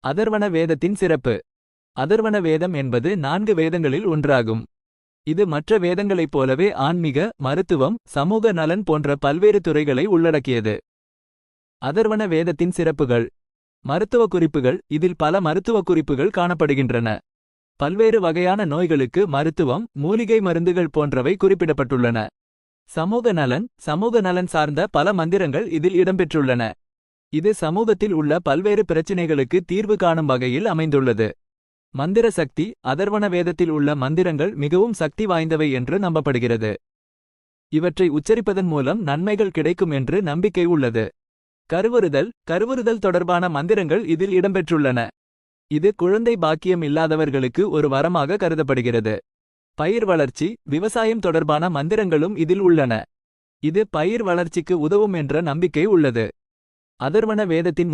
அதர்வண வேதத்தின் சிறப்பு. அதர்வண வேதம் என்பது 4 வேதங்களில் ஒன்றாகும். இது மற்ற வேதங்களைப் போலவே ஆன்மீக, மருத்துவம், சமூக நலன் போன்ற பல்வேறு துறைகளை உள்ளடக்கியது. அதர்வண வேதத்தின் சிறப்புகள். மருத்துவ குறிப்புகள். இதில் பல மருத்துவ குறிப்புகள் காணப்படுகின்றன. பல்வேறு வகையான நோய்களுக்கு மருத்துவம், மூலிகை மருந்துகள் போன்றவை குறிப்பிடப்பட்டுள்ளன. சமூக நலன். சமூக நலன் சார்ந்த பல மந்திரங்கள் இதில் இடம்பெற்றுள்ளன. இது சமூகத்தில் உள்ள பல்வேறு பிரச்சினைகளுக்கு தீர்வு காணும் வகையில் அமைந்துள்ளது. மந்திர சக்தி. அதர்வண வேதத்தில் உள்ள மந்திரங்கள் மிகவும் சக்தி வாய்ந்தவை என்று நம்பப்படுகிறது. இவற்றை உச்சரிப்பதன் மூலம் நன்மைகள் கிடைக்கும் என்று நம்பிக்கை உள்ளது. கருவுறுதல். கருவுறுதல் தொடர்பான மந்திரங்கள் இதில் இடம்பெற்றுள்ளன. இது குழந்தை பாக்கியம் இல்லாதவர்களுக்கு ஒரு வரமாக கருதப்படுகிறது. பயிர் வளர்ச்சி. விவசாயம் தொடர்பான மந்திரங்களும் இதில் உள்ளன. இது பயிர் வளர்ச்சிக்கு உதவும் என்ற நம்பிக்கை உள்ளது. அதர்வண வேதத்தின்